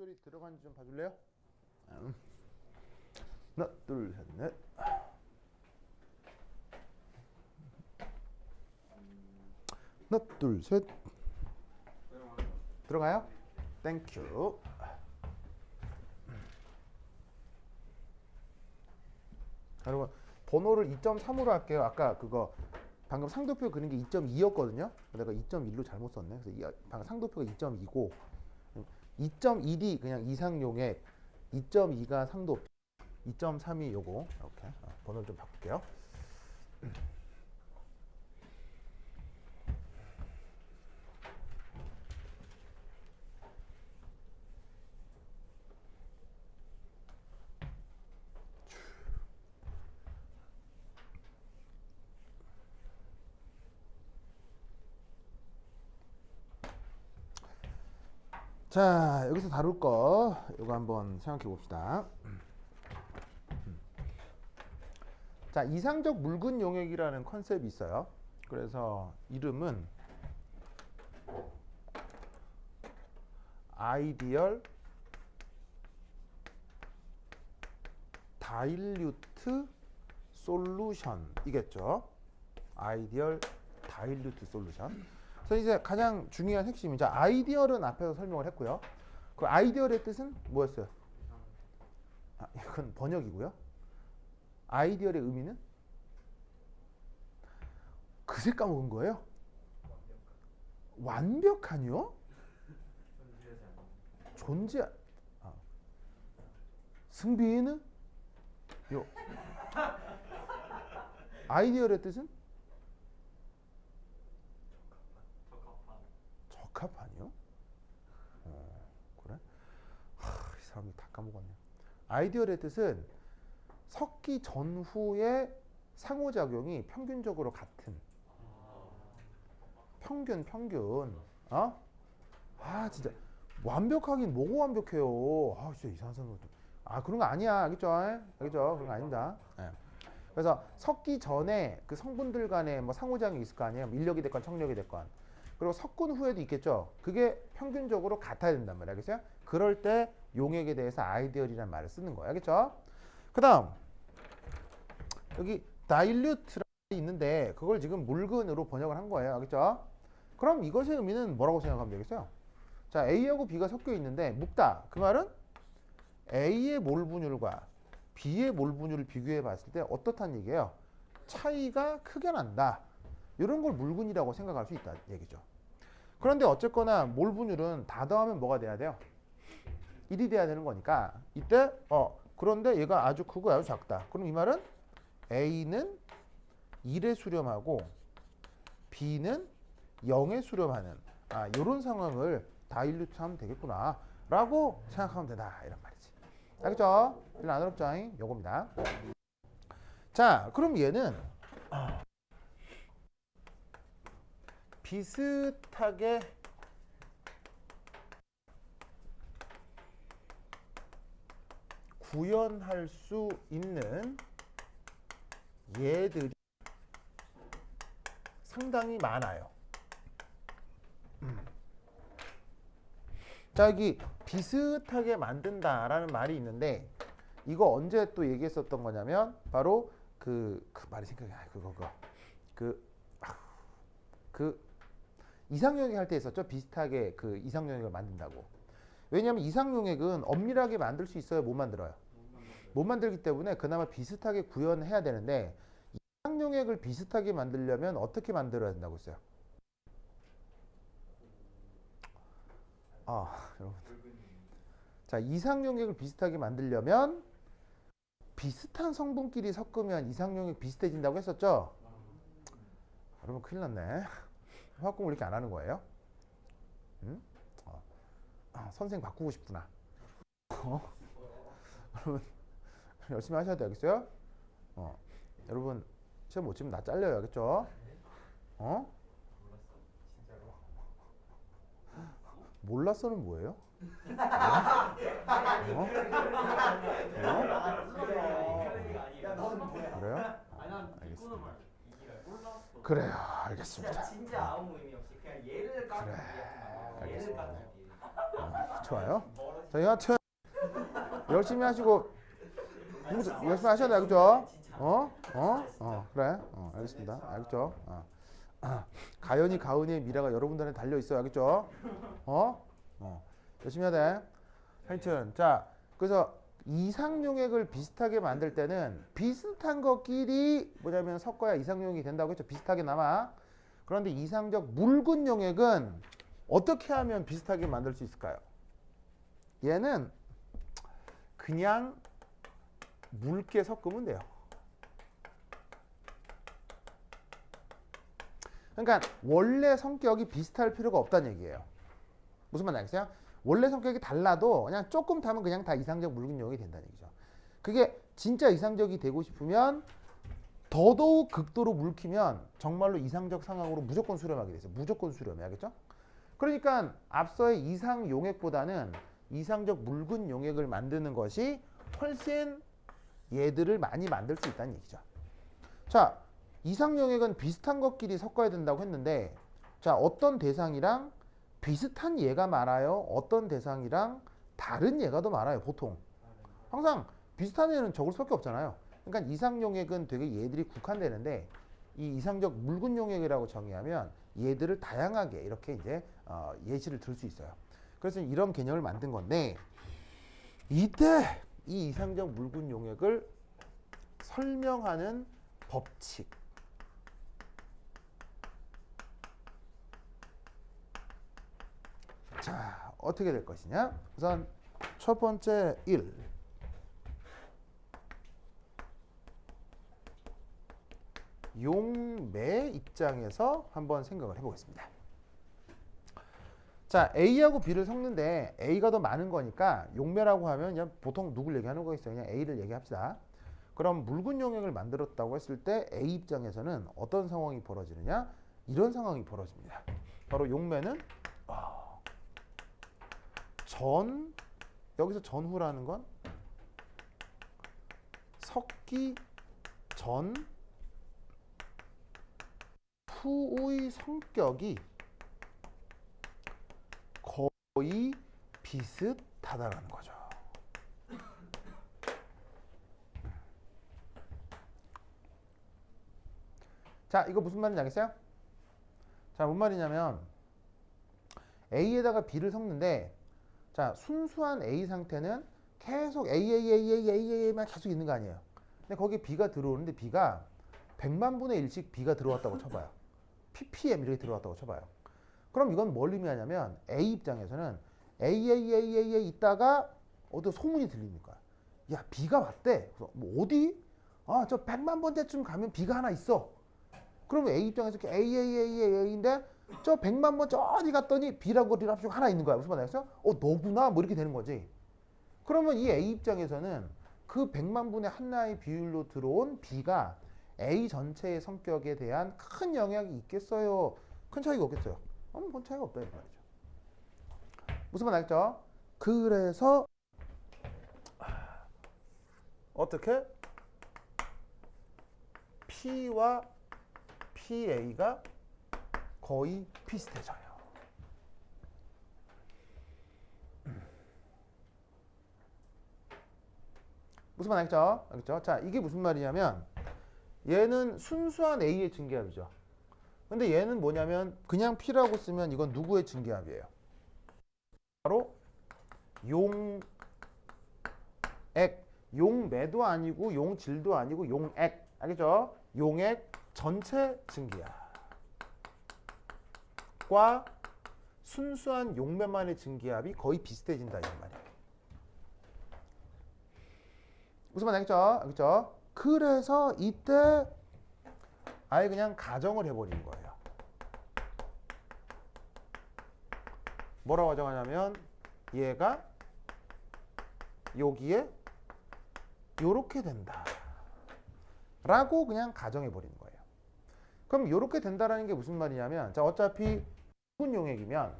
목소리 들어간지 좀 봐줄래요? 하나, 둘, 셋, 넷. 하나, 둘, 셋. 들어가요? 땡큐. 여러분 번호를 2.3으로 할게요. 아까 그거 방금 상도표 그린 게 2.2였거든요. 내가 2.1로 잘못 썼네. 그래서 방금 상도표가 2.2고 2.1이 그냥 이상용액, 2.2가 상도표, 2.3이 요거. 이렇게 번호를 좀 바꿀게요. 자, 여기서 다룰 거 이거 한번 생각해 봅시다. 자, 이상적 묽은 용액이라는 컨셉이 있어요. 그래서 이름은 아이디얼 다일류트 솔루션이겠죠. 아이디얼 다일류트 솔루션. 그래서 이제 가장 중요한 핵심이, 자, 아이디얼은 앞에서 설명을 했고요. 그 아이디얼의 뜻은 뭐였어요? 이건 번역이고요. 아이디얼의 의미는 그새 까먹은 거예요. 완벽한이요? 존재. 승비는 요. 아이디얼의 뜻은 적합한이요? 그래? 이 사람이 다 까먹었네. 아이디얼의 뜻은 섞기 전후의 상호작용이 평균적으로 같은. 평균. 진짜 완벽하긴 뭐가 완벽해요. 진짜 이상한 사람. 그런 거 아니야. 알겠죠? 알겠죠? 그런 거 아닙니다. 네. 그래서 섞기 전에 그 성분들 간에 뭐 상호작용이 있을 거 아니에요. 인력이 됐건 청력이 됐건. 그리고 섞은 후에도 있겠죠. 그게 평균적으로 같아야 된단 말이야. 알겠어요? 그럴 때 용액에 대해서 아이디얼이라는 말을 쓰는 거예요. 알겠죠? 그 다음 여기 다일류트가 있는데 그걸 지금 묽은으로 번역을 한 거예요. 알겠죠? 그럼 이것의 의미는 뭐라고 생각하면 되겠어요? 자, A하고 B가 섞여 있는데 묽다. 그 말은 A의 몰 분율과 B의 몰 분율을 비교해 봤을 때 어떻다는 얘기예요? 차이가 크게 난다. 이런 걸 묽은이라고 생각할 수 있다는 얘기죠. 그런데 어쨌거나 몰 분율은 다 더하면 뭐가 돼야 돼요? 1이 돼야 되는 거니까 이때 그런데 얘가 아주 크고 아주 작다. 그럼 이 말은 A는 1에 수렴하고 B는 0에 수렴하는 이런 상황을 다일루트 하면 되겠구나 라고 생각하면 된다 이런 말이지. 알겠죠? 일 안 어렵죠? 요겁니다. 자, 그럼 얘는 비슷하게 구현할 수 있는 얘들이 상당히 많아요. 자, 여기 비슷하게 만든다라는 말이 있는데 이거 언제 또 얘기했었던 거냐면 바로 그 말이 생각이 그 이상용액 할 때 있었죠. 비슷하게 그 이상용액을 만든다고. 왜냐하면 이상용액은 엄밀하게 만들 수 있어요? 못 만들어요? 못 만들기 때문에 그나마 비슷하게 구현해야 되는데 이상용액을 비슷하게 만들려면 어떻게 만들어야 된다고 했어요? 여러분. 자, 이상용액을 비슷하게 만들려면 비슷한 성분끼리 섞으면 이상용액 비슷해진다고 했었죠? 여러분 큰일 났네. 화학 공부 이렇게 안 하는 거예요? 응? 선생 바꾸고 싶구나. 여러분 열심히 하셔야 되겠어요? 여러분 시험 못 치면 나 잘려요. 알겠죠? 몰랐어는 뭐예요? 그래요? 알겠습니다. 그래요. 알겠습니다. 진짜 아무 의미 없이 그냥 얘를 까는 그래. 얘를 알겠습니다. 까는 좋아요. 자, 여하튼 열심히 하시고 공부 열심히 하셔야 돼, 그죠? 그래. 알겠습니다. 알겠죠? 가연이 가은이의 미래가 여러분들한테 달려 있어요, 알겠죠? 열심히 해야 돼. 하여튼 자, 그래서 이상용액을 비슷하게 만들 때는 비슷한 것끼리 뭐냐면 섞어야 이상용액이 된다고 했죠. 비슷하게 남아. 그런데 이상적 묽은 용액은 어떻게 하면 비슷하게 만들 수 있을까요? 얘는 그냥 묽게 섞으면 돼요. 그러니까 원래 성격이 비슷할 필요가 없다는 얘기예요. 무슨 말인지 알겠어요? 원래 성격이 달라도 그냥 조금 타면 그냥 다 이상적 묽은 용액이 된다는 얘기죠. 그게 진짜 이상적이 되고 싶으면 더더욱 극도로 묽히면 정말로 이상적 상황으로 무조건 수렴하게 돼서 무조건 수렴해. 알겠죠? 그러니까 앞서의 이상 용액보다는 이상적 묽은 용액을 만드는 것이 훨씬 얘들을 많이 만들 수 있다는 얘기죠. 자, 이상 용액은 비슷한 것끼리 섞어야 된다고 했는데, 자, 어떤 대상이랑 비슷한 얘가 많아요? 어떤 대상이랑 다른 얘가 더 많아요? 보통 항상 비슷한 애는 적을 수밖에 없잖아요. 그러니까 이상 용액은 되게 얘들이 국한되는데, 이 이상적 묽은 용액이라고 정의하면 얘들을 다양하게 이렇게 이제 예시를 들 수 있어요. 그래서 이런 개념을 만든 건데, 이때 이 이상적 묽은 용액을 설명하는 법칙, 자, 어떻게 될 것이냐? 우선 첫 번째 1, 용매 입장에서 한번 생각을 해보겠습니다. 자, A하고 B를 섞는데 A가 더 많은 거니까 용매라고 하면 그냥 보통 누굴 얘기하는 거겠어요. 그냥 A를 얘기합시다. 그럼 묽은 용액을 만들었다고 했을 때 A 입장에서는 어떤 상황이 벌어지느냐? 이런 상황이 벌어집니다. 바로 용매는 여기서 전후라는 건 섞기 전 후의 성격이 거의 비슷하다라는 거죠. 자, 이거 무슨 말인지 알겠어요? 자, 뭔 말이냐면 A에다가 B를 섞는데, 자, 순수한 A 상태는 계속 A만 계속 있는 거 아니에요. 근데 거기에 B가 들어오는데 B가 100만 분의 1씩 B가 들어왔다고 쳐봐요. ppm 이렇게 들어왔다고 쳐봐요. 그럼 이건 뭘 의미하냐면 A 입장에서는 A 있다가 어디 소문이 들리니까, 야, B가 왔대. 그래서 뭐 어디? 아, 저 100만 번째쯤 가면 B가 하나 있어. 그러면 A 입장에서 A인데 저 100만 번 저 어디 갔더니 B라고 리랍 하나 있는 거야. 무슨 말 알겠어요? 너구나 뭐 이렇게 되는 거지. 그러면 이 A 입장에서는 그 100만 분의 하나의 비율로 들어온 B가 A 전체의 성격에 대한 큰 영향이 있겠어요? 큰 차이가 없겠어요? 큰 차이가 없다 이 말이죠. 무슨 말 알겠죠? 그래서 어떻게? P와 PA가 거의 비슷해져요. 무슨 말 알겠죠? 알겠죠? 자, 이게 무슨 말이냐면 얘는 순수한 A의 증기압이죠. 근데 얘는 뭐냐면 그냥 P라고 쓰면 이건 누구의 증기압이에요? 바로 용액, 용매도 아니고 용질도 아니고 용액, 알겠죠? 용액 전체 증기압과 순수한 용매만의 증기압이 거의 비슷해진다 이 말이에요. 무슨 말 알겠죠? 알겠죠? 그래서 이때 아예 그냥 가정을 해버리는 거예요. 뭐라고 가정하냐면 얘가 여기에 요렇게 된다 라고 그냥 가정해버리는 거예요. 그럼 요렇게 된다라는 게 무슨 말이냐면, 자, 어차피 묽은 용액이면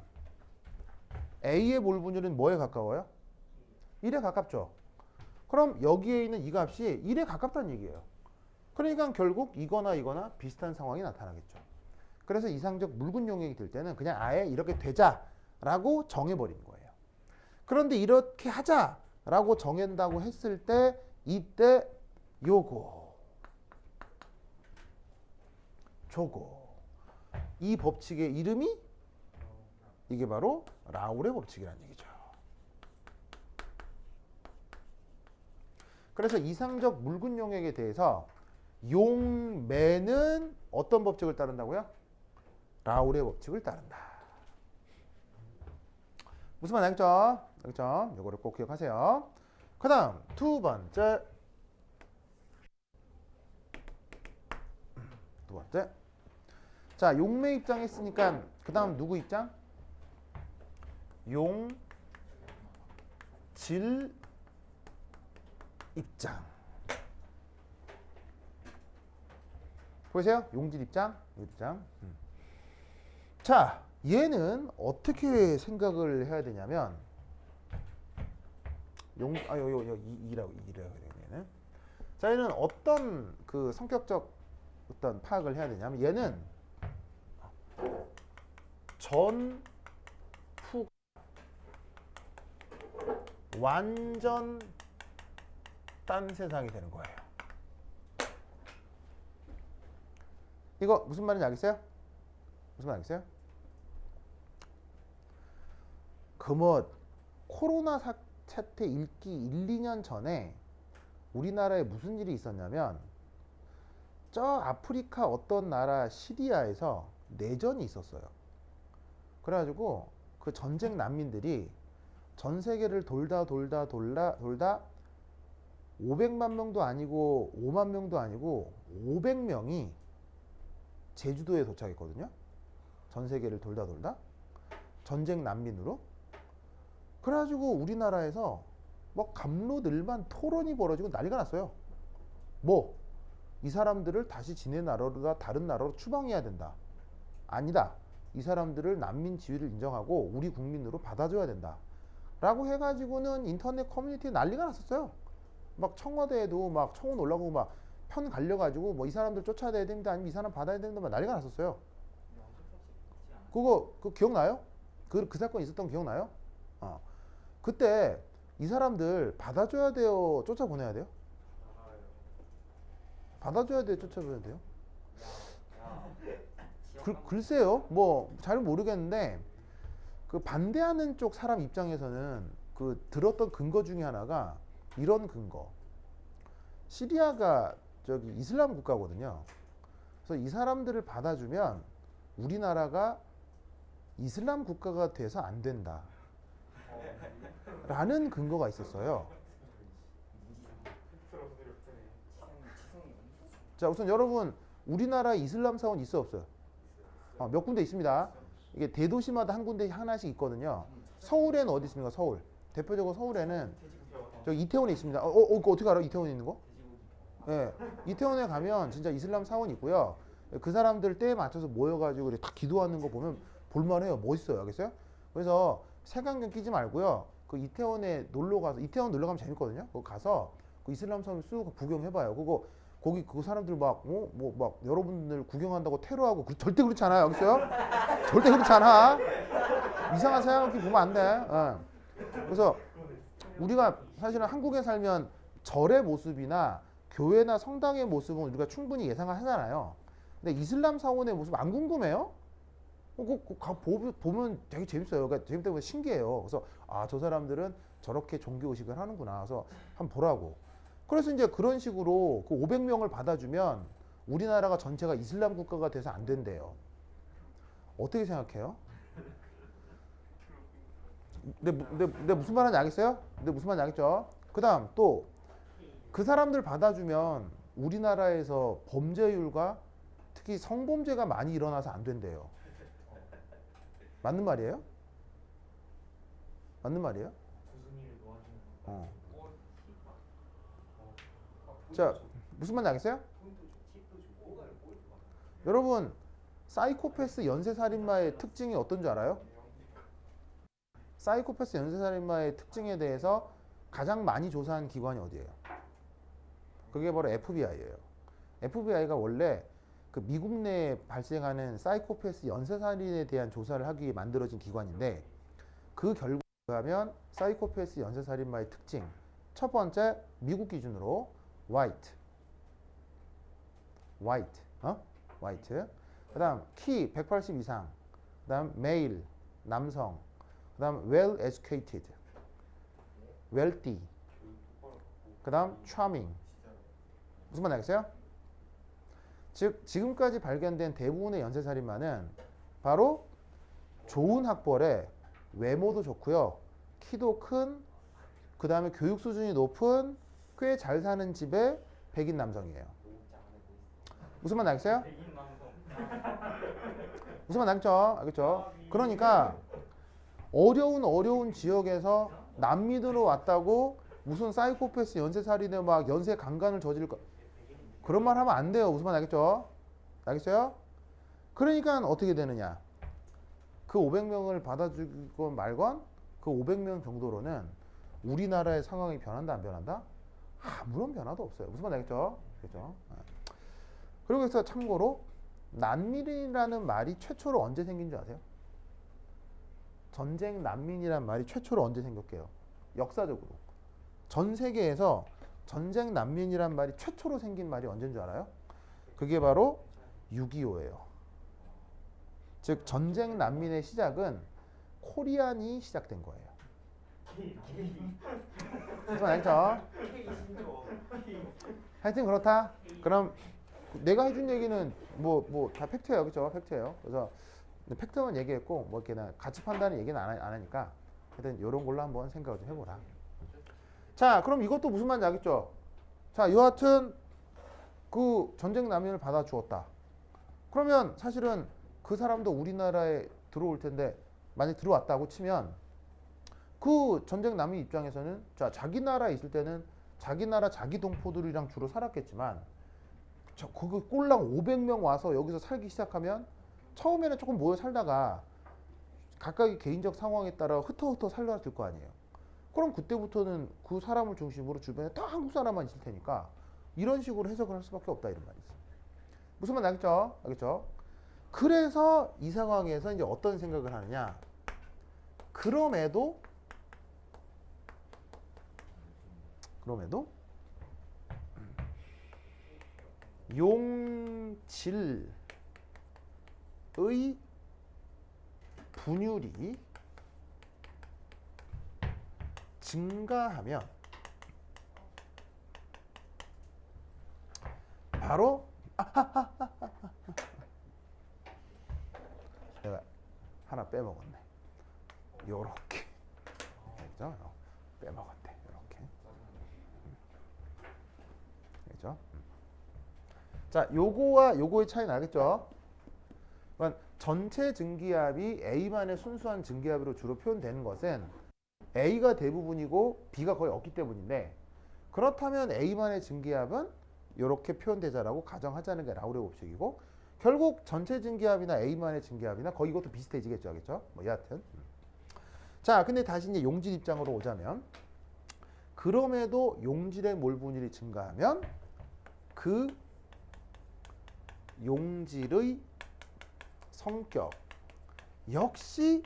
A의 몰 분율은 뭐에 가까워요? 1에 가깝죠. 그럼 여기에 있는 이 값이 1에 가깝다는 얘기예요. 그러니까 결국 이거나 비슷한 상황이 나타나겠죠. 그래서 이상적 묽은 용액이 될 때는 그냥 아예 이렇게 되자라고 정해버리는 거예요. 그런데 이렇게 하자라고 정한다고 했을 때 이때 요거, 저거 이 법칙의 이름이 이게 바로 라울의 법칙이라는 얘기죠. 그래서 이상적 묽은 용액에 대해서 용매는 어떤 법칙을 따른다고요? 라울의 법칙을 따른다. 무슨 말 알겠죠? 알겠죠? 이거를 꼭 기억하세요. 그 다음 두 번째. 자, 용매 입장 했으니까 그 다음 누구 입장? 용질 입장. 보이세요? 용질 입장. 자, 얘는 어떻게 생각을 해야 되냐면 이라고 얘는. 자, 얘는 어떤 그 성격적 어떤 파악을 해야 되냐면 얘는 전후 완전 딴 세상이 되는 거예요. 이거 무슨 말인지 알겠어요? 무슨 말 알겠어요? 그 뭐 코로나 사태 읽기 1, 2년 전에 우리나라에 무슨 일이 있었냐면 저 아프리카 어떤 나라 시리아에서 내전이 있었어요. 그래가지고 그 전쟁 난민들이 전 세계를 돌다 500만 명도 아니고 5만 명도 아니고 500명이 제주도에 도착했거든요. 전 세계를 돌다 전쟁 난민으로. 그래가지고 우리나라에서 뭐 갑로늘만 토론이 벌어지고 난리가 났어요. 뭐 이 사람들을 다시 지네 나라로다 다른 나라로 추방해야 된다. 아니다. 이 사람들을 난민 지위를 인정하고 우리 국민으로 받아줘야 된다. 라고 해가지고는 인터넷 커뮤니티에 난리가 났었어요. 막 청와대에도 막 청원 올라가고 막 편 갈려가지고 뭐 이 사람들 쫓아내야 됩니다. 아니면 이 사람 받아야 됩니다. 막 난리가 났었어요. 그거 기억나요? 그 사건 있었던 거 기억나요? 그때 이 사람들 받아줘야 돼요? 쫓아보내야 돼요? 받아줘야 돼요? 쫓아보내야 돼요? 글쎄요. 뭐 잘 모르겠는데 그 반대하는 쪽 사람 입장에서는 그 들었던 근거 중에 하나가 이런 근거. 시리아가 저기 이슬람 국가거든요. 그래서 이 사람들을 받아주면 우리나라가 이슬람 국가가 돼서 안 된다. 라는 근거가 있었어요. 자, 우선 여러분 우리나라 이슬람 사원 있어 없어요? 몇 군데 있습니다. 이게 대도시마다 한 군데 하나씩 있거든요. 서울에는 어디 있습니까? 서울. 대표적으로 서울에는 저기 이태원에 있습니다. 그거 어떻게 알아요? 이태원에 있는 거? 예. 이태원에 가면 진짜 이슬람 사원이 있고요. 그 사람들 때에 맞춰서 모여가지고 다 기도하는 거 보면 볼만해요. 멋있어요. 알겠어요? 그래서 색안경 끼지 말고요. 그 이태원에 놀러 가서, 이태원 놀러 가면 재밌거든요. 거기 가서 그 이슬람 사원 쑥 구경해봐요. 거기 그 사람들 막 여러분들 구경한다고 테러하고 절대 그렇지 않아요. 알겠어요? 절대 그렇지 않아. 이상한 서양기 보면 안 돼. 그래서 우리가 사실은 한국에 살면 절의 모습이나 교회나 성당의 모습은 우리가 충분히 예상을 하잖아요. 근데 이슬람 사원의 모습 안 궁금해요? 보면 되게 재밌어요. 그러니까 재밌다 보면 신기해요. 그래서 저 사람들은 저렇게 종교의식을 하는구나. 그래서 한번 보라고. 그래서 이제 그런 식으로 그 500명을 받아주면 우리나라가 전체가 이슬람 국가가 돼서 안 된대요. 어떻게 생각해요? 근데 무슨 말인지 알겠어요? 근데 무슨 말인지 알겠죠? 그 다음 또 그 사람들 받아주면 우리나라에서 범죄율과 특히 성범죄가 많이 일어나서 안 된대요. 맞는 말이에요? 맞는 말이에요? 자, 무슨 말인지 알겠어요? 여러분, 사이코패스 연쇄살인마의 특징이 어떤 줄 알아요? 사이코패스 연쇄살인마의 특징에 대해서 가장 많이 조사한 기관이 어디예요? 그게 바로 FBI예요. FBI가 원래 그 미국 내에 발생하는 사이코패스 연쇄살인에 대한 조사를 하기 위해 만들어진 기관인데 그 결과 그러면 사이코패스 연쇄살인마의 특징. 첫 번째, 미국 기준으로 white. white. 그다음 키 180 이상. 그다음 male, 남성. 그다음 well educated, wealthy. 그다음 charming. 무슨 말 알겠어요? 즉 지금까지 발견된 대부분의 연쇄살인마는 바로 좋은 학벌에 외모도 좋고요, 키도 큰, 그 다음에 교육 수준이 높은 꽤 잘 사는 집의 백인 남성이에요. 무슨 말 알겠어요? 무슨 말 알겠죠? 그러니까 어려운 지역에서 난민으로 왔다고 무슨 사이코패스 연쇄살인에 막 연쇄 강간을 저지를 거, 그런 말 하면 안 돼요. 무슨 말 알겠죠? 알겠어요? 그러니까 어떻게 되느냐? 그 500명을 받아주건 말건 그 500명 정도로는 우리나라의 상황이 변한다 안 변한다? 아무런 변화도 없어요. 무슨 말 알겠죠? 그죠? 그리고 그래서 참고로 난민이라는 말이 최초로 언제 생긴 줄 아세요? 전쟁 난민이란 말이 최초로 언제 생겼게요? 역사적으로. 전 세계에서 전쟁 난민이란 말이 최초로 생긴 말이 언제인 줄 알아요? 그게 바로 6.25예요. 즉 전쟁 난민의 시작은 코리안이 시작된 거예요. 무슨 알죠? 하여튼 그렇다. 그럼 내가 해준 얘기는 뭐 다 팩트예요, 그렇죠? 팩트예요. 그래서 팩트만 얘기했고 뭐 이렇게 가치 판단의 얘기는 안 하니까 하여튼 이런 걸로 한번 생각을 좀 해보라. 자, 그럼 이것도 무슨 말인지 알겠죠? 자, 여하튼 그 전쟁 난민을 받아 주었다. 그러면 사실은 그 사람도 우리나라에 들어올 텐데 만약 들어왔다고 치면 그 전쟁 난민 입장에서는 자, 자기 나라에 있을 때는 자기 나라 자기 동포들이랑 주로 살았겠지만 거기 꼴랑 500명 와서 여기서 살기 시작하면 처음에는 조금 모여 살다가 각각의 개인적 상황에 따라 흩어흩어 살아들 거 아니에요. 그럼 그때부터는 그 사람을 중심으로 주변에 다 한국 사람만 있을 테니까 이런 식으로 해석을 할 수밖에 없다 이런 말이죠. 무슨 말 알겠죠? 알겠죠? 그래서 이 상황에서 이제 어떤 생각을 하느냐? 그럼에도 용질의 분율이 증가하면 바로 내가 하나 빼먹었네. 요렇게 그죠? 빼먹었대. 요렇게. 그죠? 자, 요거와 요거의 차이는 알겠죠? 그러니까 전체 증기압이 A만의 순수한 증기압으로 주로 표현되는 것은 A가 대부분이고 B가 거의 없기 때문인데, 그렇다면 A만의 증기압은 이렇게 표현되자라고 가정하자는 게 라우레 법칙이고, 결국 전체 증기압이나 A만의 증기압이나 거의 이것도 비슷해지겠죠, 알겠죠? 뭐 여하튼. 자, 근데 다시 이제 용질 입장으로 오자면, 그럼에도 용질의 몰 분율이 증가하면 그 용질의 성격 역시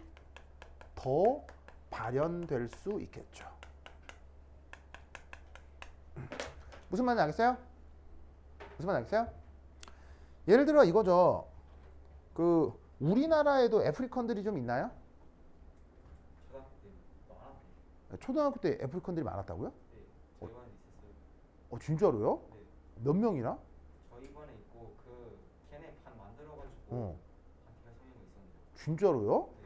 더 발현될 수 있겠죠. 무슨 말인지 알겠어요? 무슨 말인지 알겠어요? 예를 들어 이거죠. 그 우리나라에도 아프리칸들이 좀 있나요? 초등학교 때 아프리칸들이 많았다고요? 네, 저희 반에 있었어요. 진짜로요? 네, 몇 명이나? 저희 반에 있고 그 걔네 반 만들어가지고 어. 걔가 생긴 거 있었는데. 진짜로요? 네.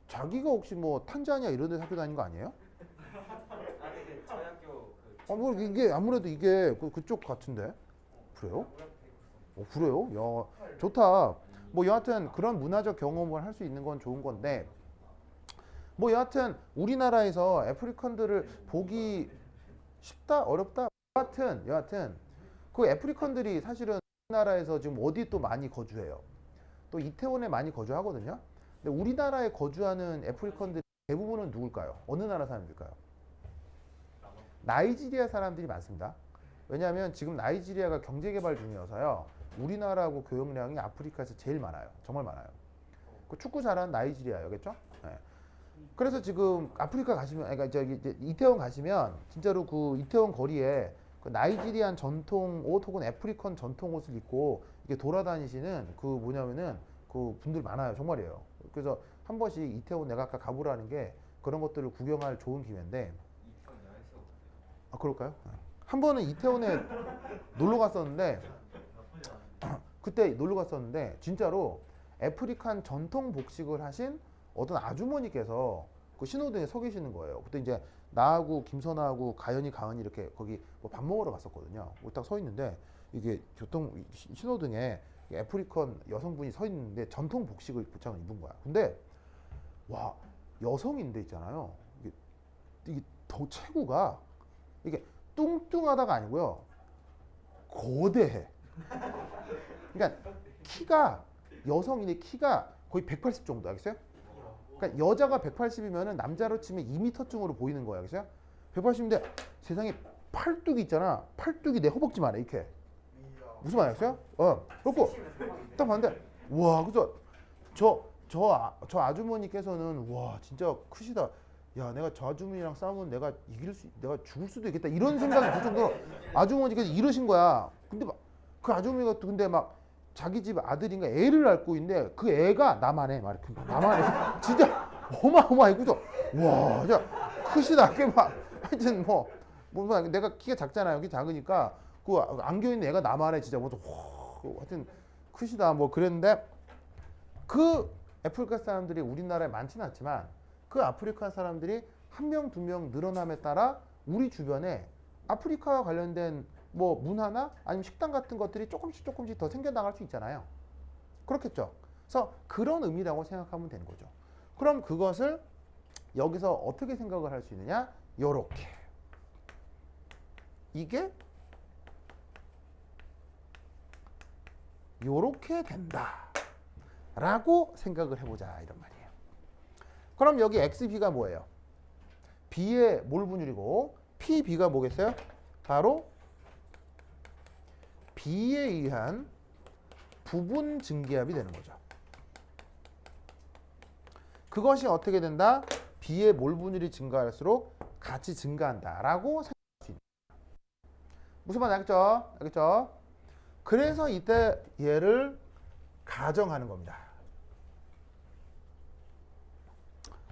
자기가 혹시 뭐 탄자니아 이런 데 학교 다닌 거 아니에요? 아, 네, 저희 학교 그. 뭐 이게 아무래도 이게 그쪽 같은데. 그래요? 그래요? 야, 좋다. 뭐 여하튼 그런 문화적 경험을 할 수 있는 건 좋은 건데, 뭐 여하튼 우리나라에서 아프리칸들을 보기 쉽다 어렵다 여하튼 그 아프리칸들이 사실은 우리나라에서 지금 어디 또 많이 거주해요. 또 이태원에 많이 거주하거든요. 근데 우리나라에 거주하는 아프리칸들 대부분은 누굴까요? 어느 나라 사람들일까요? 나이지리아 사람들이 많습니다. 왜냐하면 지금 나이지리아가 경제개발 중이어서요, 우리나라하고 교역량이 아프리카에서 제일 많아요. 정말 많아요. 그 축구 잘하는 나이지리아였겠죠? 네. 그래서 지금 아프리카 가시면, 그러니까 저기 이제 이태원 가시면 진짜로 그 이태원 거리에 그 나이지리안 전통 옷 혹은 애프리칸 전통 옷을 입고 이렇게 돌아다니시는 그 뭐냐면은 그 분들 많아요. 정말이에요. 그래서 한 번씩 이태원 내가 아까 가보라는 게 그런 것들을 구경할 좋은 기회인데, 이태원 야외에서 아 그럴까요? 한 번은 이태원에 놀러 갔었는데 그때 놀러 갔었는데 진짜로 애프리칸 전통 복식을 하신 어떤 아주머니께서 그 신호등에 서 계시는 거예요. 그때 이제 나하고 김선아하고 가연이 가은이 이렇게 거기 뭐 밥 먹으러 갔었거든요. 딱 서 있는데 이게 신호등에 애프리칸 여성분이 서 있는데 전통 복식을 복장을 입은 거야. 근데 와 여성인데 있잖아요. 이게 더 체구가 이게 뚱뚱하다가 아니고요. 거대해. 그러니까 키가 여성인의 키가 거의 180 정도 알겠어요? 그러니까 여자가 180이면은 남자로 치면 2m쯤으로 보이는 거야, 알겠어요? 180인데 세상에 팔뚝이 있잖아. 팔뚝이 내 허벅지만 해 이렇게. 무슨 말 알겠어요? 그렇고 딱 봤는데 와 그래서 저 아주머니께서는 와 진짜 크시다. 야 내가 저 아주머니랑 싸우면 내가 내가 죽을 수도 있겠다 이런 생각이 들 정도로 아주머니께서 이러신 거야. 근데 막 그 아주머니가 또 근데 막 자기 집 아들인가 애를 낳고 있는데 그 애가 나만해 막 이렇게 나만해 진짜 어마어마해. 그죠? 와 진짜 크시다. 그게 막 하여튼 뭐 내가 키가 작잖아요. 키 작으니까 그 안겨 있는 애가 나만해 진짜 뭐 하여튼 크시다 뭐 그랬는데 그 아프리카 사람들이 우리나라에 많지는 않지만 그 아프리카 사람들이 한 명, 두 명 늘어남에 따라 우리 주변에 아프리카와 관련된 뭐 문화나 아니면 식당 같은 것들이 조금씩 더 생겨나갈 수 있잖아요. 그렇겠죠. 그래서 그런 의미라고 생각하면 되는 거죠. 그럼 그것을 여기서 어떻게 생각을 할 수 있느냐? 요렇게. 이게 요렇게 된다. 라고 생각을 해보자 이런 말이에요. 그럼 여기 XB가 뭐예요? B의 몰 분율이고 PB가 뭐겠어요? 바로 B에 의한 부분 증기압이 되는 거죠. 그것이 어떻게 된다? B의 몰 분율이 증가할수록 같이 증가한다 라고 생각할 수 있다. 무슨 말 알겠죠? 알겠죠? 그래서 이때 얘를 가정하는 겁니다.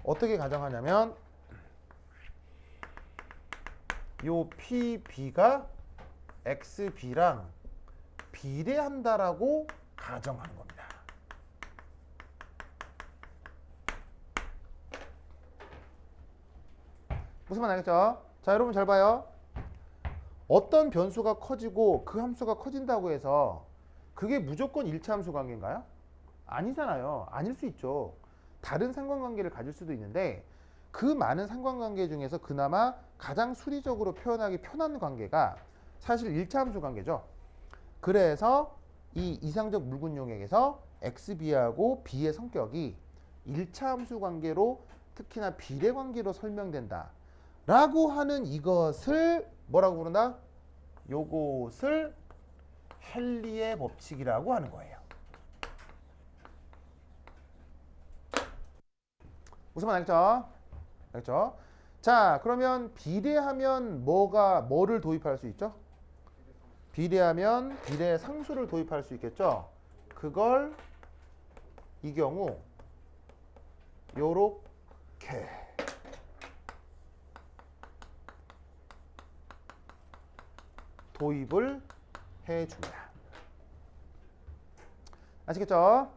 어떻게 가정하냐면 요 PB가 XB랑 비례한다라고 가정하는 겁니다. 무슨 말 알겠죠? 자 여러분 잘 봐요. 어떤 변수가 커지고 그 함수가 커진다고 해서 그게 무조건 일차함수 관계인가요? 아니잖아요. 아닐 수 있죠. 다른 상관관계를 가질 수도 있는데 그 많은 상관관계 중에서 그나마 가장 수리적으로 표현하기 편한 관계가 사실 일차함수 관계죠. 그래서 이 이상적 물분 용액에서 XB하고 B의 성격이 일차함수 관계로 특히나 비례 관계로 설명된다 라고 하는 이것을 뭐라고 부른다? 요것을 헨리의 법칙이라고 하는 거예요. 무슨 말 알겠죠? 알겠죠? 자, 그러면 비례하면 뭐를 도입할 수 있죠? 비례하면 비례 상수를 도입할 수 있겠죠? 그걸 이 경우 요렇게 도입을 해줍니다. 아시겠죠?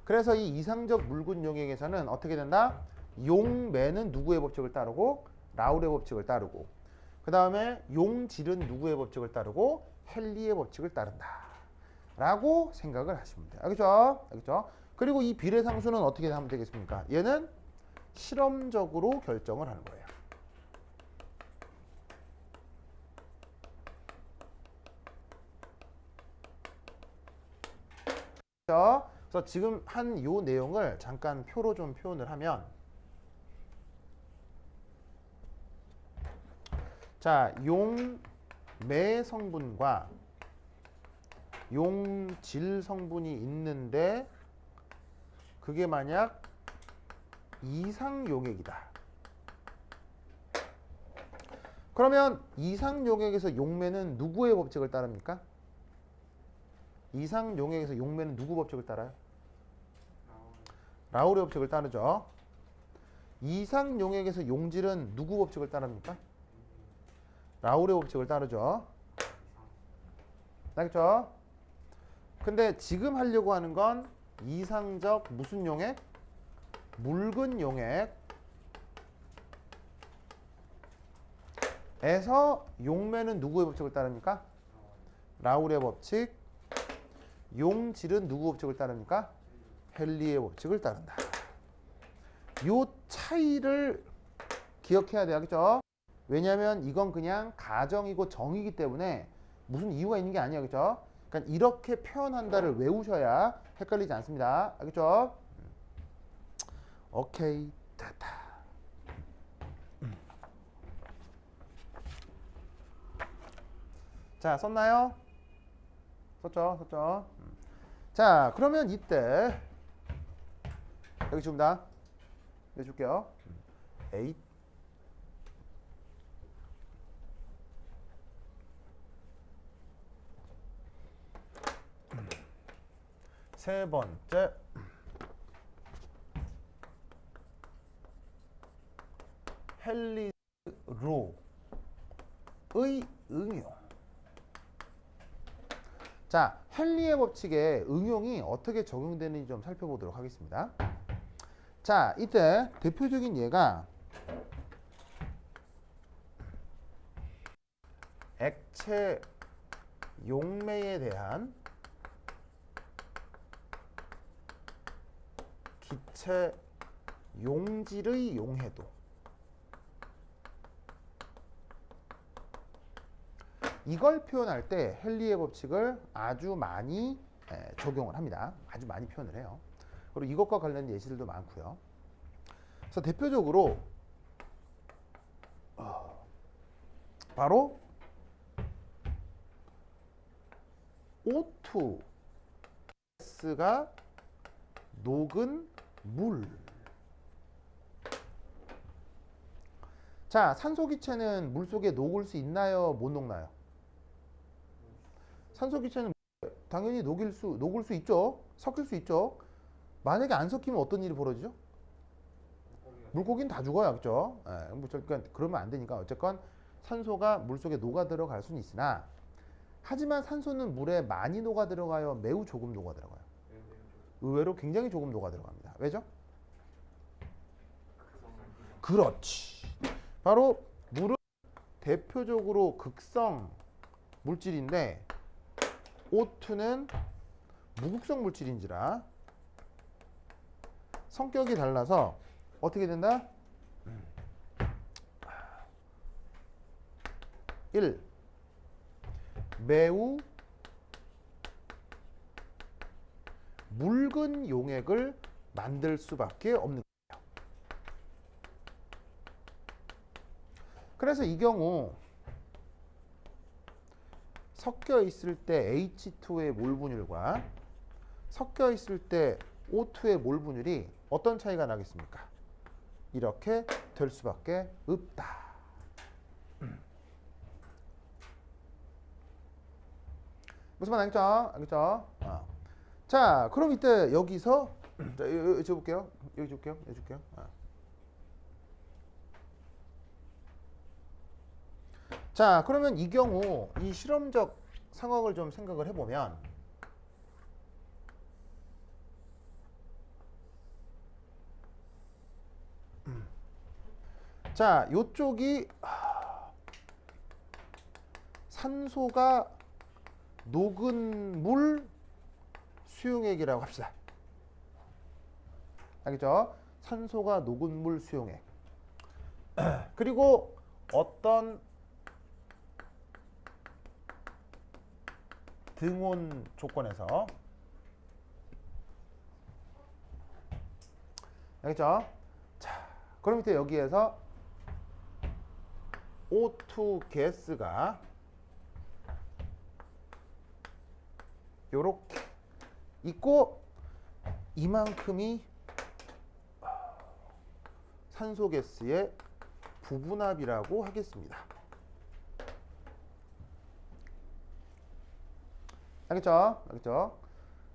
그래서 이 이상적 물분 용액에서는 어떻게 된다? 용매는 누구의 법칙을 따르고 라울의 법칙을 따르고 그 다음에 용질은 누구의 법칙을 따르고 헨리의 법칙을 따른다 라고 생각을 하시면 돼요. 알겠죠? 알겠죠? 그리고 이 비례상수는 어떻게 하면 되겠습니까? 얘는 실험적으로 결정을 하는 거예요. 그래서 지금 한 요 내용을 잠깐 표로 좀 표현을 하면 자, 용매 성분과 용질 성분이 있는데 그게 만약 이상용액이다. 그러면 이상용액에서 용매는 누구의 법칙을 따릅니까? 이상용액에서 용매는 누구 법칙을 따라요? 라울의 법칙을 따르죠. 이상용액에서 용질은 누구 법칙을 따릅니까? 라울의 법칙을 따르죠. 알겠죠? 근데 지금 하려고 하는 건 이상적 무슨 용액? 묽은 용액에서 용매는 누구의 법칙을 따릅니까? 라울의 법칙. 용질은 누구 법칙을 따릅니까? 헨리의 법칙을 따른다. 요 차이를 기억해야 돼요. 알겠죠? 왜냐하면 이건 그냥 가정이고 정이기 때문에 무슨 이유가 있는 게 아니에요. 그죠? 그러니까 이렇게 표현한다를 외우셔야 헷갈리지 않습니다. 알겠죠? 오케이. 됐다. 자, 썼나요? 썼죠? 자, 그러면 이때 여기 지금 다 내줄게요. 8 세 번째 헨리 로의 응용. 자, 헨리의 법칙의 응용이 어떻게 적용되는지 좀 살펴보도록 하겠습니다. 자, 이때 대표적인 예가 액체 용매에 대한 기체 용질의 용해도. 이걸 표현할 때 헨리의 법칙을 아주 많이 적용을 합니다. 아주 많이 표현을 해요. 그리고 이것과 관련된 예시들도 많고요. 그래서 대표적으로 바로 O2 가스가 녹은 물. 자, 산소 기체는 물 속에 녹을 수 있나요? 못 녹나요? 산소 기체는 당연히 녹을 수 있죠. 섞일 수 있죠. 만약에 안 섞이면 어떤 일이 벌어지죠? 물고기는 다 죽어요. 그렇죠? 그러니까 그러면 안 되니까 어쨌건 산소가 물 속에 녹아 들어갈 수는 있으나, 하지만 산소는 물에 많이 녹아 들어가요? 매우 조금 녹아 들어가요? 의외로 굉장히 조금 녹아 들어갑니다. 왜죠? 그렇지. 바로 물은 대표적으로 극성 물질인데 O2는 무극성 물질인지라 성격이 달라서 어떻게 된다? 1. 매우 묽은 용액을 만들 수밖에 없는 거예요. 그래서 이 경우 섞여 있을 때 H2의 몰 분율과 섞여 있을 때 O2의 몰 분율이 어떤 차이가 나겠습니까? 이렇게 될 수밖에 없다. 무슨 말 알겠죠? 알겠죠? 자, 그럼 이때 여기서 자, 여기 줘볼게요. 여기 줄게요. 자, 그러면 이 경우 이 실험적 상황을 좀 생각을 해보면, 자, 요쪽이 산소가 녹은 물 수용액이라고 합시다. 알겠죠? 산소가 녹은 물 수용액. 그리고 어떤 등온 조건에서, 알겠죠? 자, 그럼 이제 여기에서 O2 가스가 요렇게 있고 이만큼이 산소 가스의 부분압이라고 하겠습니다. 알겠죠? 알겠죠?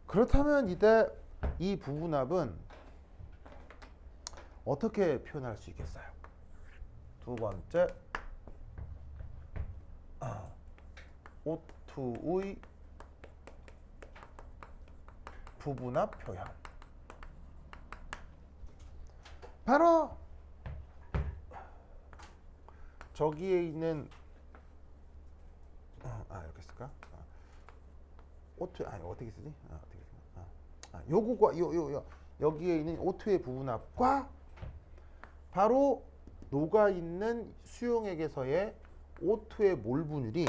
그렇다면 이때 이 부분압은 어떻게 표현할 수 있겠어요? 두 번째, O2의 부분압 표현. 바로 저기에 있는 이렇게 쓸까? O2 어떻게 쓰지? 요거가 여기에 있는 O2의 부분압과 바로 녹아 있는 수용액에서의 O2의 몰 분율이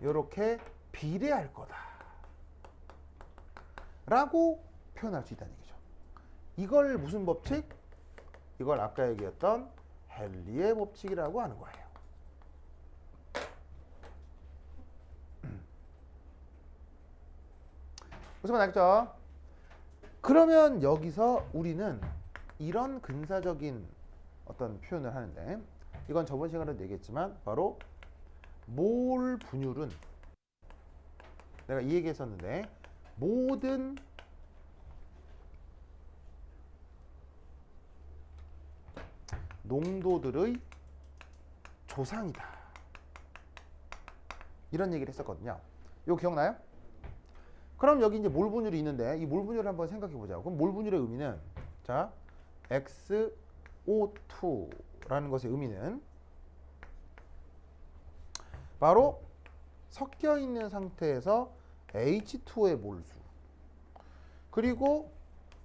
이렇게 비례할 거다라고 표현할 수 있다는 얘기죠. 이걸 무슨 법칙? 이걸 아까 얘기했던 헨리의 법칙이라고 하는 거예요. 무슨 말 알겠죠? 그러면 여기서 우리는 이런 근사적인 어떤 표현을 하는데, 이건 저번 시간에도 얘기했지만 바로 몰 분율은, 내가 이 얘기 했었는데, 모든 농도들의 조상이다, 이런 얘기를 했었거든요. 이거 기억나요? 그럼 여기 이제 몰 분율이 있는데, 이 몰 분율을 한번 생각해 보자고. 그럼 몰 분율의 의미는, 자, XO2라는 것의 의미는 바로 섞여 있는 상태에서 H2의 몰수 그리고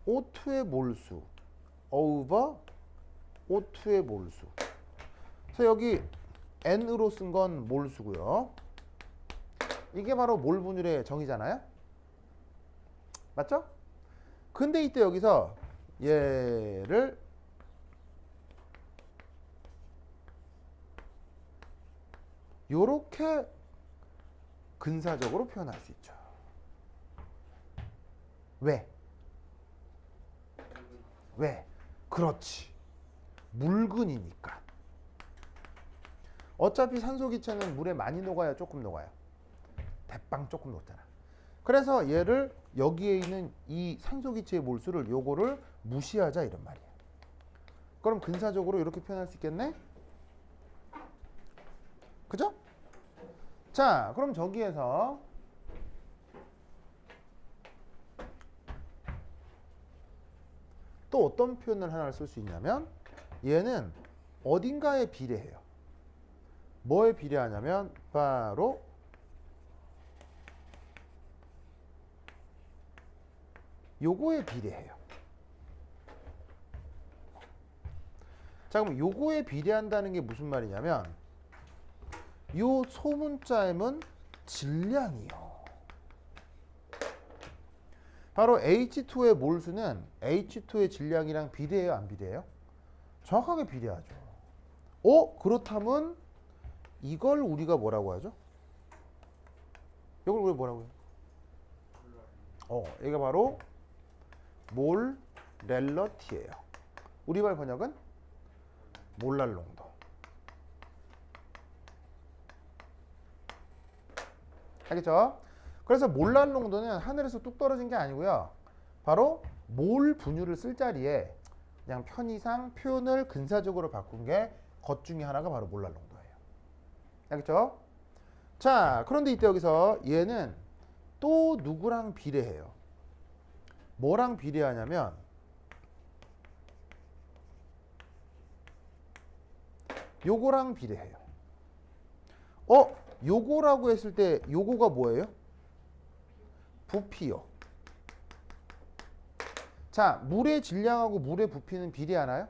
O2의 몰수 over O2의 몰수. 그래서 여기 N으로 쓴 건 몰수고요. 이게 바로 몰 분율의 정의잖아요. 맞죠? 근데 이때 여기서 얘를 요렇게 근사적으로 표현할 수 있죠. 왜? 왜? 그렇지. 묽으니까. 어차피 산소기체는 물에 많이 녹아요, 조금 녹아요? 대빵 조금 녹잖아. 그래서 얘를 여기에 있는 이 산소기체의 몰수를 요거를 무시하자 이런 말이야. 그럼 근사적으로 이렇게 표현할 수 있겠네? 그죠? 자, 그럼 저기에서 또 어떤 표현을 하나 쓸 수 있냐면, 얘는 어딘가에 비례해요. 뭐에 비례하냐면 바로 요거에 비례해요. 자, 그럼 요거에 비례한다는 게 무슨 말이냐면, 요 소문자 M은 질량이요. 바로 H2의 몰수는 H2의 질량이랑 비례해요, 안 비례해요? 정확하게 비례하죠. 그렇다면 이걸 우리가 뭐라고 하죠? 이걸 우리가 뭐라고 해요? 얘가 바로 몰 렐러티예요. 우리말 번역은 몰랄 농도. 알겠죠? 그래서 몰랄 농도는 하늘에서 뚝 떨어진 게 아니고요. 바로 몰 분율을 쓸 자리에 그냥 편의상 표현을 근사적으로 바꾼 게 것 중에 하나가 바로 몰랄 농도예요. 알겠죠? 자, 그런데 이때 여기서 얘는 또 누구랑 비례해요? 뭐랑 비례하냐면 요거랑 비례해요. 요거라고 했을 때 요거가 뭐예요? 부피요. 자, 물의 질량하고 물의 부피는 비례하나요?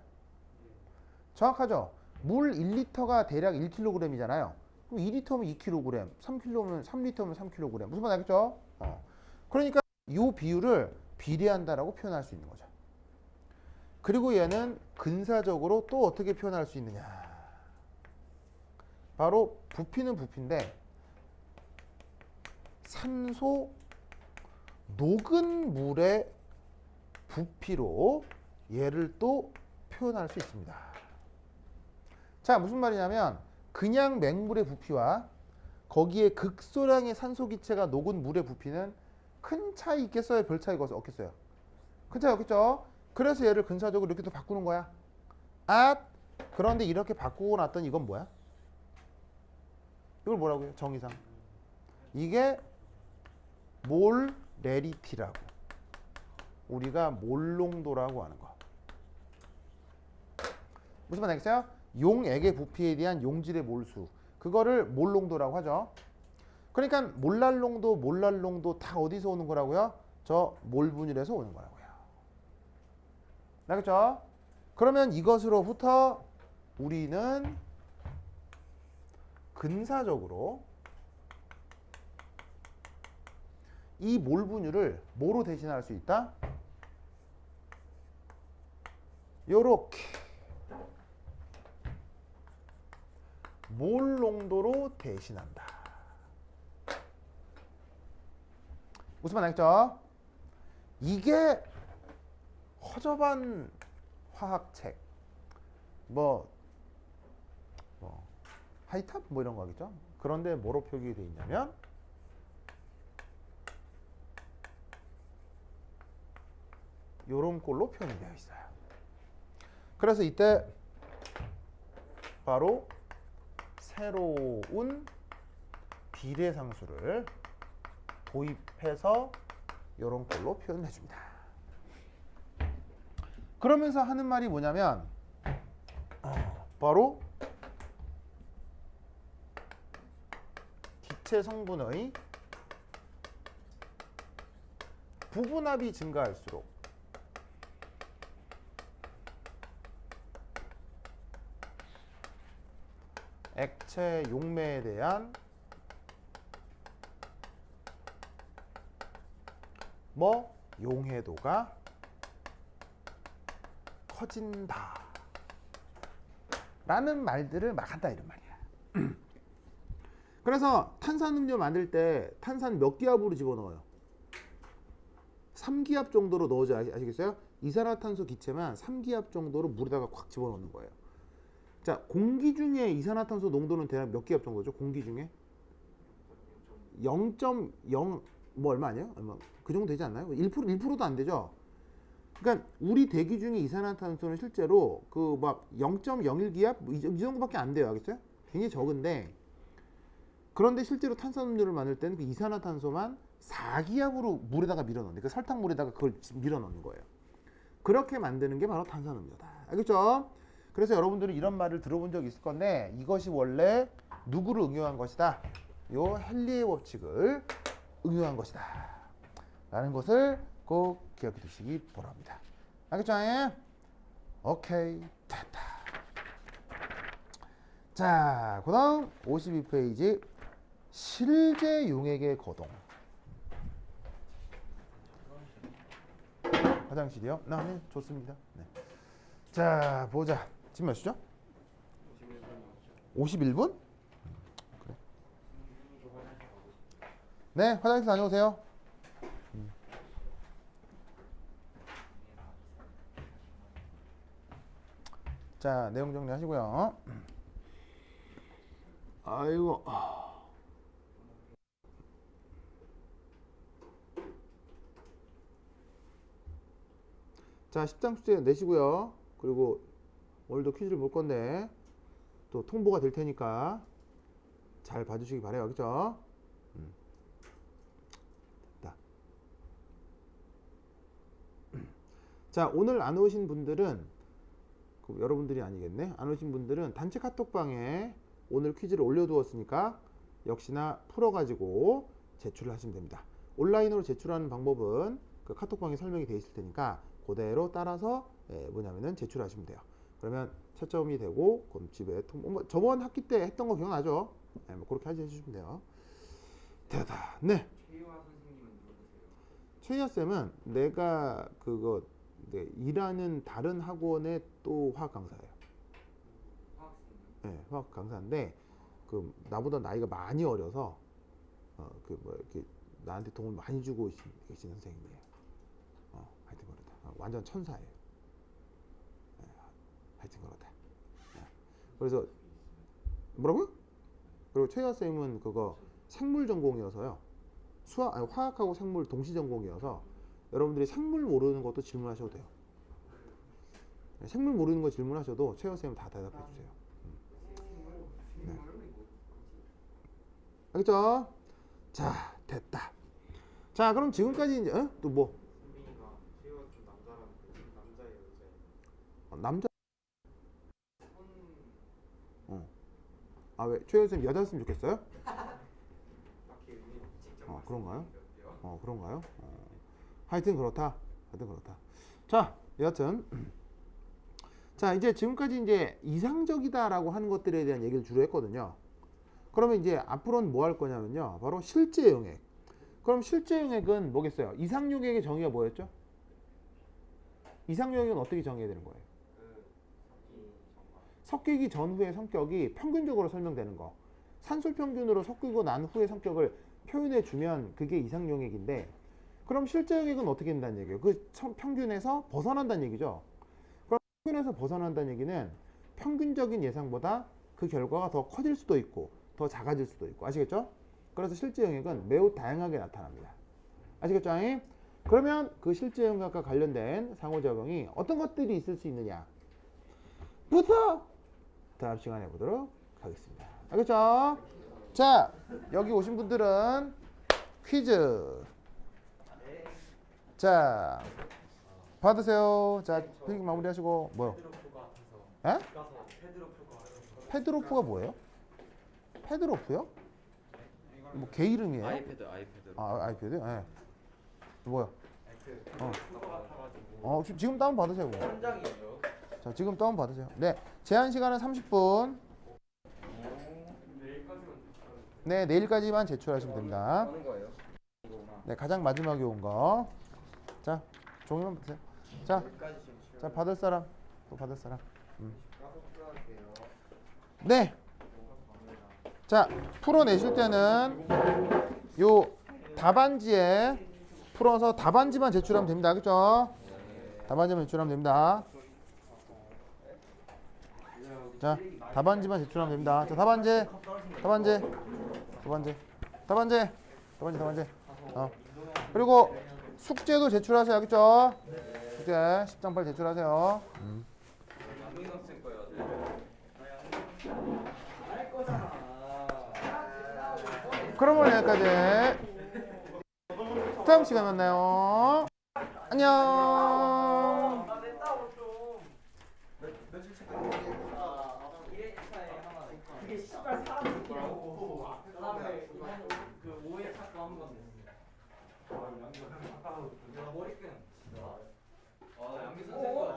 정확하죠? 물 1리터가 대략 1kg이잖아요. 그럼 2리터면 2kg, 3kg면 3리터면 3kg. 무슨 말 알겠죠? 그러니까 이 비율을 비례한다라고 표현할 수 있는 거죠. 그리고 얘는 근사적으로 또 어떻게 표현할 수 있느냐? 바로 부피는 부피인데 산소 녹은 물의 부피로 얘를 또 표현할 수 있습니다. 자, 무슨 말이냐면 그냥 맹물의 부피와 거기에 극소량의 산소 기체가 녹은 물의 부피는 큰 차이 있겠어요? 별 차이가 없겠어요? 큰 차이 없겠죠? 그래서 얘를 근사적으로 이렇게 또 바꾸는 거야. 그런데 이렇게 바꾸고 났더니 이건 뭐야? 이걸 뭐라고요? 정의상. 이게 몰레리티라고. 우리가 몰농도라고 하는 거. 무슨 말 알겠어요? 용액의 부피에 대한 용질의 몰수. 그거를 몰농도라고 하죠. 그러니까 몰랄농도 다 어디서 오는 거라고요? 저 몰분율에서 오는 거라고요. 알겠죠? 그러면 이것으로부터 우리는 근사적으로 이 몰분율을 뭐로 대신할 수 있다? 요렇게 몰농도로 대신한다. 무슨 말 알겠죠? 이게 허접한 화학책 하이탑 이런 거 하겠죠? 그런데 뭐로 표기되어 있냐면 요런 꼴로 표현이 되어 있어요. 그래서 이때 바로 새로운 비례상수를 도입해서 요런 꼴로 표현해 줍니다. 그러면서 하는 말이 뭐냐면 바로 기체 성분의 부분압이 증가할수록 액체 용매에 대한 용해도가 커진다 라는 말들을 막 한다 이런 말이야. 그래서 탄산음료 만들 때 탄산 몇 기압으로 집어넣어요? 3기압 정도로 넣어줘. 아시겠어요? 이산화탄소 기체만 3기압 정도로 물에다가 꽉 집어넣는 거예요. 자, 공기 중에 이산화탄소 농도는 대략 몇 기압 정도죠? 공기 중에 0.0 얼마 아니에요? 얼마 그 정도 되지 않나요? 1%도 안 되죠. 그러니까 우리 대기 중에 이산화탄소는 실제로 그 막 0.01기압 이 정도밖에 안 돼요. 알겠어요? 굉장히 적은데 그런데 실제로 탄산음료를 만들 때는 그 이산화탄소만 4기압으로 물에다가 밀어 넣는데 그 설탕물에다가 그걸 밀어 넣는 거예요. 그렇게 만드는 게 바로 탄산음료다. 알겠죠? 그래서 여러분들은 이런 말을 들어본 적이 있을 건데 이것이 원래 누구를 응용한 것이다? 요 헨리의 법칙을 응용한 것이다 라는 것을 꼭 기억해 두시기 바랍니다. 알겠죠? 오케이, 됐다. 자, 그 다음 52페이지 실제 용액의 거동. 화장실이요? 네, 좋습니다. 네. 자, 보자. 지금 몇 시죠? 51분? 그래. 네, 화장실 다녀오세요. 자, 내용 정리하시고요. 아이고. 자, 10장 숙제 내시고요. 그리고 오늘도 퀴즈를 볼 건데 또 통보가 될 테니까 잘 봐주시기 바래요. 그죠? 됐다. 자, 오늘 안 오신 분들은 여러분들이 아니겠네. 안 오신 분들은 단체 카톡방에 오늘 퀴즈를 올려두었으니까 역시나 풀어가지고 제출을 하시면 됩니다. 온라인으로 제출하는 방법은 그 카톡방에 설명이 되어 있을 테니까 그대로 따라서 뭐냐면은 제출하시면 돼요. 그러면 채점이 되고 그럼 집에 저번 학기 때 했던 거 기억나죠? 네, 그렇게 해주시면 돼요. 됐다. 네. 최유화 선생님은 누구세요? 최희아 쌤은 내가 일하는 다른 학원의 또 화학 강사예요. 화학생님? 네, 화학 강사인데 그 나보다 나이가 많이 어려서 이렇게 나한테 도움을 많이 주고 계시는 선생님이에요. 하여튼 그렇다. 완전 천사예요. 네, 하여튼 그렇다. 그래서 뭐라고요? 그리고 최희아 쌤은 그거 생물 전공이어서요. 화학하고 생물 동시 전공이어서 여러분들이 생물 모르는 것도 질문하셔도 돼요. 생물 모르는 거 질문하셔도 최희아 쌤은 다 대답해 주세요. 네. 알겠죠? 자, 됐다. 자, 그럼 지금까지 이제 또 뭐? 수빈이가 최희아 쌤 남자예요, 여자예요? 남자? 아, 왜 최희아 쌤 여자였으면 좋겠어요? 딱히 의미 직접 그런가요? 말씀드렸대요. 그런가요? 하여튼 그렇다. 자, 여하튼 자, 이제 지금까지 이제 이상적이다라고 하는 것들에 대한 얘기를 주로 했거든요. 그러면 이제 앞으로는 뭐 할 거냐면요. 바로 실제 용액. 그럼 실제 용액은 뭐겠어요? 이상 용액의 정의가 뭐였죠? 이상 용액은 어떻게 정의해야 되는 거예요? 섞이기 전후의 성격이 평균적으로 설명되는 거. 산술 평균으로 섞이고 난 후의 성격을 표현해 주면 그게 이상 용액인데, 그럼 실제 용액은 어떻게 된다는 얘기예요? 그 평균에서 벗어난다는 얘기죠. 그럼 평균에서 벗어난다는 얘기는 평균적인 예상보다 그 결과가 더 커질 수도 있고 더 작아질 수도 있고, 아시겠죠? 그래서 실제 용액은 매우 다양하게 나타납니다. 아시겠죠? 그러면 그 실제 용액과 관련된 상호작용이 어떤 것들이 있을 수 있느냐 부터 다음 시간에 보도록 하겠습니다. 알겠죠? 자, 여기 오신 분들은 퀴즈. 자, 받으세요. 자, 필기 마무리하시고. 뭐요? 에? 페드로프가 뭐예요? 페드로프요? 뭐 개 이름이에요? 아이패드. 아이패드? 예. 뭐야? 그거 같아가지고. 지금 다운 받으세요. 그거. 현장이에요. 자, 지금 다운 받으세요. 네, 제한 시간은 30분. 내일까지만 네, 내일까지만 제출하시면 됩니다. 하는 거예요? 네, 가장 마지막에 온 거. 자, 종이만 받으세요. 자, 내일까지 지금 시간. 자, 받을 사람. 또 받을 사람. 까서 풀어갈게요. 네. 자, 풀어내실 때는 요 답안지에 풀어서 답안지만 제출하면 됩니다. 알겠죠? 답안지만 제출하면 됩니다. 자, 답안지만 제출하면 됩니다. 자, 답안지. 그리고 숙제도 제출하세요. 알겠죠? 숙제 10장 8 제출하세요. 양민호 쌤 거예요. 그러면 여기까지. 다음 시간에 만나요. 안녕. 그게 씨발 사람 새끼라고. 그다음에 그 오해 찾고 한 번. 머리끈. 양민 선생 거